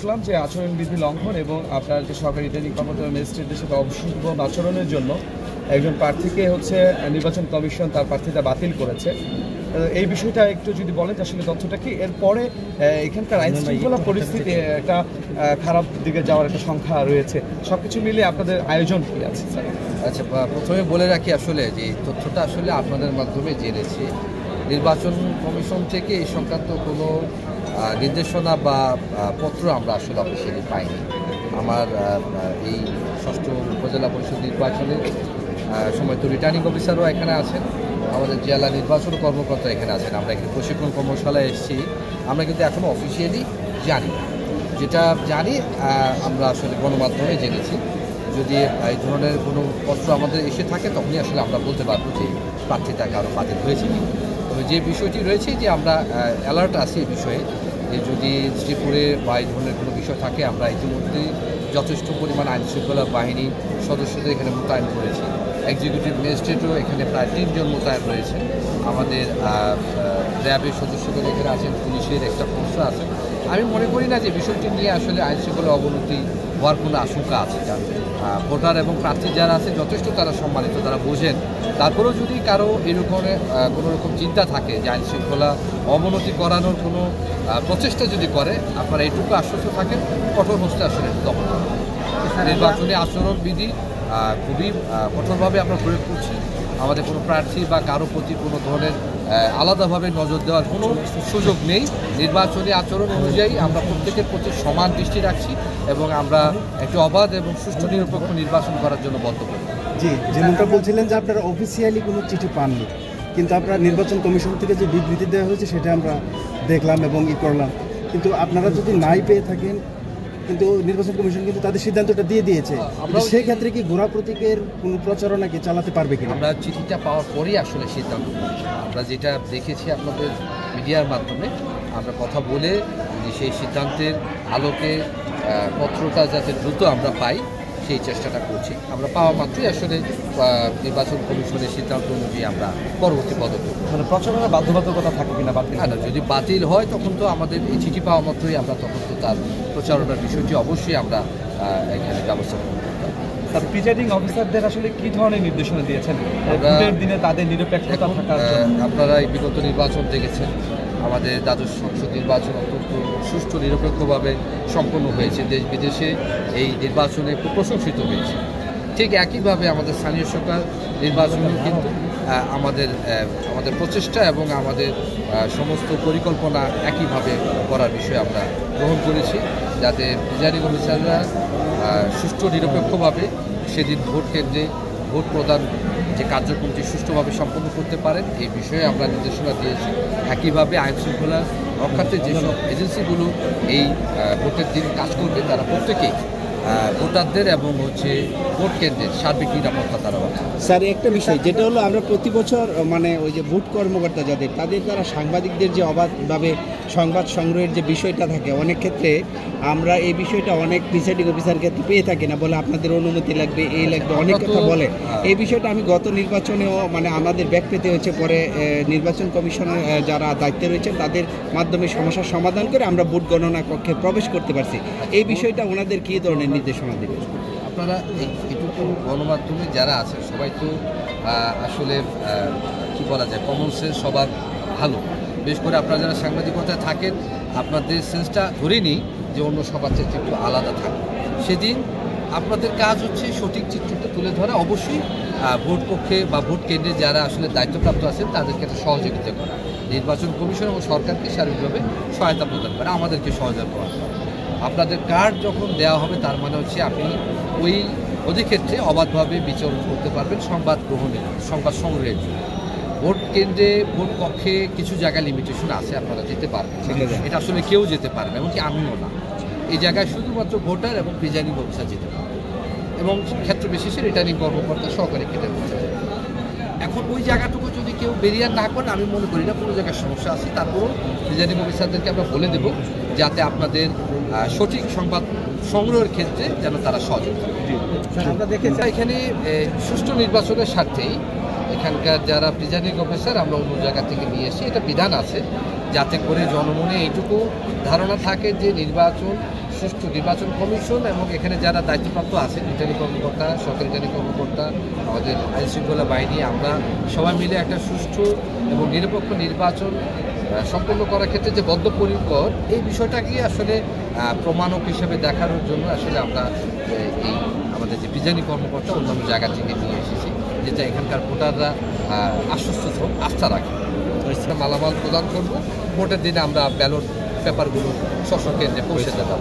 দেখলাম যে আচরণবিধি লঙ্ঘন এবং আপনার যে সরকারি রিটার্নিং কর্মকর্তা ম্যাজিস্ট্রেটের সাথে অবসুস্থ আচরণের জন্য একজন প্রার্থীকে নির্বাচন কমিশন তার প্রার্থীতা বাতিল করেছে। এই বিষয়টা একটু যদি বলেন আসলে তথ্যটা কি, এরপরে এখানকার আইন শৃঙ্খলা পরিস্থিতি একটা খারাপ দিকে যাওয়ার একটা সংখ্যা রয়েছে, সব কিছু মিলিয়ে আপনাদের আয়োজন কী আছে স্যার? আচ্ছা, প্রথমে বলে রাখি আসলে যে তথ্যটা আসলে আপনাদের মাধ্যমে জেনেছি। নির্বাচন কমিশন থেকে এই সংক্রান্ত কোনো নির্দেশনা বা পত্র আমরা আসলে অফিসিয়ালি পাইনি। আমার এই 6ষ্ঠ উপজেলা পরিষদ নির্বাচনের সময় তো রিটার্নিং অফিসারও এখানে আছেন, আমাদের জেলা নির্বাচন কর্মকর্তা এখানে আছেন। আমরা এখানে প্রশিক্ষণ কর্মশালায় এসেছি, আমরা কিন্তু এখনও অফিসিয়ালি জানি না। যেটা জানি আমরা আসলে গণমাধ্যমে জেনেছি। যদি এই ধরনের কোনো পত্র আমাদের এসে থাকে তখনই আসলে আমরা বলতে পারবো যে প্রার্থীটা কারো বাতিল হয়েছে। তবে যে বিষয়টি রয়েছে যে আমরা অ্যালার্ট আছি এই বিষয়ে, যে যদি শ্রীপুরে বা এই ধরনের কোনো বিষয় থাকে আমরা ইতিমধ্যে যথেষ্ট পরিমাণ আইনশৃঙ্খলা বাহিনী সদস্যদের এখানে মোতায়েন করেছি। এক্সিকিউটিভ ম্যাজিস্ট্রেটও এখানে প্রায় 3 জন মোতায়েন রয়েছে। আমাদের র্যাবের সদস্যদের এখানে আছেন, পুলিশের একটা ফোর্স আছে। আমি মনে করি না যে বিষয়টি নিয়ে আসলে আইনশৃঙ্খলা অবনতি হওয়ার কোনো আশঙ্কা আছে। কারণ ভোটার এবং প্রার্থী যারা আছে যথেষ্ট তারা সম্মানিত, তারা বোঝেন। তারপরেও যদি কারো এরকম কোনো রকম চিন্তা থাকে যে আইনশৃঙ্খলা অবনতি করানোর কোনো প্রচেষ্টা যদি করে, আপনারা এইটুকু আশ্বস্ত থাকেন কঠোর হস্তে আসলে দমন করা। নির্বাচনী আচরণবিধি খুবই কঠোরভাবে আমরা প্রয়োগ করছি। আমাদের কোনো প্রার্থী বা কারো প্রতি কোনো ধরনের আলাদাভাবে নজর দেওয়ার কোনো সুযোগ নেই। নির্বাচনী আচরণ অনুযায়ী আমরা প্রত্যেকের প্রতি সমান দৃষ্টি রাখছি এবং আমরা একটি অবাধ এবং সুষ্ঠু নিরপেক্ষ নির্বাচন করার জন্য বদ্ধপরিকর। জি, যেমনটা বলছিলেন যে আপনারা অফিসিয়ালি কোনো চিঠি পাননি, কিন্তু আপনারা নির্বাচন কমিশন থেকে যে বিবৃতি দেওয়া হয়েছে সেটা আমরা দেখলাম এবং করলাম। কিন্তু আপনারা যদি নাই পেয়ে থাকেন, কিন্তু নির্বাচন কমিশন কিন্তু তাদের সিদ্ধান্তটা দিয়ে দিয়েছে, সেই ক্ষেত্রে কি ঘোড়া প্রতীকের কোনো প্রচারণা কি চালাতে পারবে কিনা? আমরা চিঠিটা পাওয়ার পরেই আসলে সিদ্ধান্ত নিয়েছি। আমরা যেটা দেখেছি আপনাদের মিডিয়ার মাধ্যমে, আমরা কথা বলে যে সেই সিদ্ধান্তের আলোকে পত্রটা যাতে দ্রুত আমরা পাই সেই চেষ্টাটা করছি। আমরা পাওয়া মাত্রই আসলে নির্বাচন কমিশনের সিদ্ধান্ত অনুযায়ী আমরা পরবর্তী পদক্ষেপ। মানে প্রচারণা বাধ্যবাধকতা থাকে কিনা? বাতিল না, যদি বাতিল হয় তখন তো আমাদের এই চিঠি পাওয়া মাত্রই আমরা তখন তো তার প্রচারণার বিষয়টি অবশ্যই আমরা এখানে ব্যবস্থা করব। তার প্রিজাইডিং অফিসারদের আসলে কী ধরনের নির্দেশনা দিয়েছেন ভোটের দিনে তাদের নিরপেক্ষতা থাকার জন্য? আপনারা এই বিগত নির্বাচন দেখেছেন, আমাদের দ্বাদশ সংসদ নির্বাচন অত্যন্ত সুষ্ঠু নিরপেক্ষভাবে সম্পন্ন হয়েছে। দেশ বিদেশে এই নির্বাচনে খুব প্রশংসিত হয়েছে। ঠিক একইভাবে আমাদের স্থানীয় সরকার নির্বাচনেও কিন্তু আমাদের প্রচেষ্টা এবং আমাদের সমস্ত পরিকল্পনা একইভাবে করার বিষয়ে আমরা গ্রহণ করেছি, যাতে প্রিজাইডিং অফিসাররা সুষ্ঠু নিরপেক্ষভাবে সেদিন ভোট কেন্দ্রে ভোট প্রদান যে কার্যক্রমটি সুষ্ঠুভাবে সম্পন্ন করতে পারেন এই বিষয়ে আমরা নির্দেশনা দিয়েছি। একইভাবে আইনশৃঙ্খলা রক্ষার্থে যেসব এজেন্সিগুলো এই ভোটের দিন কাজ করবে তারা প্রত্যেকেই ভোটারদের এবং ভোট কেন্দ্রের সার্বিক নিরাপত্তা তারা আছে। স্যার, একটা বিষয় যেটা হলো আমরা প্রতি বছর মানে ওই যে ভোট কর্মকর্তা তাদের দ্বারা সাংবাদিকদের যে অবাধভাবে সংবাদ সংগ্রহের যে বিষয়টা থাকে, অনেক ক্ষেত্রে আমরা এই বিষয়টা অনেক প্রিসাইডিং অফিসার ক্ষেত্রে পেয়ে থাকি না, বলে আপনাদের অনুমতি লাগবে, এই লাগবে, অনেক কথা বলে। এই বিষয়টা আমি গত নির্বাচনেও মানে আমাদের ব্যাক পেতে হয়েছে, পরে নির্বাচন কমিশনের যারা দায়িত্বে রয়েছেন তাদের মাধ্যমে সমস্যার সমাধান করে আমরা ভোট গণনা কক্ষে প্রবেশ করতে পারছি। এই বিষয়টা ওনাদের কী ধরনের নির্দেশনা দেবে? আপনারা এইটুকু গণমাধ্যমে যারা আছেন সবাই তো আসলে কী বলা যায়, কমন সেন্স সবার ভালো। বিশেষ করে আপনারা যারা সাংবাদিকতায় থাকেন, আপনাদের সেন্সটা ধরে নিই যে অন্য সবার চেয়ে একটু আলাদা থাকে। সেদিন আপনাদের কাজ হচ্ছে সঠিক চিত্রটা তুলে ধরা, অবশ্যই ভোট কক্ষে বা ভোট কেন্দ্রে যারা আসলে দায়িত্বপ্রাপ্ত আছেন তাদেরকে একটা সহযোগিতা করা, নির্বাচন কমিশন এবং সরকারকে সার্বিকভাবে সহায়তা প্রদান করা, আমাদেরকে সহযোগিতা করা। আপনাদের কার্ড যখন দেওয়া হবে তার মানে হচ্ছে আপনি ওই অধিক্ষেত্রে অবাধভাবে বিচরণ করতে পারবেন সংবাদ গ্রহণের, সংবাদ সংগ্রহের জন্য। ভোট কেন্দ্রে ভোট কক্ষে কিছু জায়গায় লিমিটেশন আছে, আপনারা যেতে পারবেন, এটা আসলে কেউ যেতে পারবে, এমনকি আমিও না। এই জায়গায় শুধুমাত্র ভোটার এবং প্রিজাইডিং অফিসার যেতে পারবে এবং ক্ষেত্র বিশেষে রিটার্নিং কর্মকর্তা সহকারী ক্ষেত্রে যেতে পারবে। এখন ওই জায়গাটুকু যদি কেউ বেরিয়ার না করেন, আমি মনে করি না কোনো জায়গায় সমস্যা আছে। তারপরও প্রিজাইডিং অফিসারদেরকে আমরা বলে দেব যাতে আপনাদের সঠিক সংবাদ সংগ্রহের ক্ষেত্রে যেন তারা সহযোগ করে। আমরা দেখেছি এখানে সুষ্ঠু নির্বাচনের স্বার্থেই এখানকার যারা প্রিজাইডিং অফিসার আমরা অন্য জায়গা থেকে নিয়ে এসেছি, এটা বিধান আছে যাতে করে জনমনে এইটুকু ধারণা থাকে যে নির্বাচন সুষ্ঠু নির্বাচন কমিশন এবং এখানে যারা দায়িত্বপ্রাপ্ত আছেন, রিটার্নিং কর্মকর্তা, সরকারি রিটার্নিং কর্মকর্তা, আমাদের আইনশৃঙ্খলা বাহিনী, আমরা সবাই মিলে একটা সুষ্ঠু এবং নিরপেক্ষ নির্বাচন সম্পন্ন করার ক্ষেত্রে যে বদ্ধপরিকর, এই বিষয়টাকে আসলে প্রমাণক হিসেবে দেখানোর জন্য আসলে আমরা এই আমাদের যে প্রিজাইডিং কর্মকর্তা অন্যান্য জায়গা থেকে নিয়ে এসেছি, যেটা এখানকার ভোটাররা আশ্বস্ত আস্থা রাখে। মালামাল প্রদান করব, ভোটের দিনে আমরা ব্যালট পেপারগুলো স্ব কেন্দ্রে পৌঁছে দেওয়া।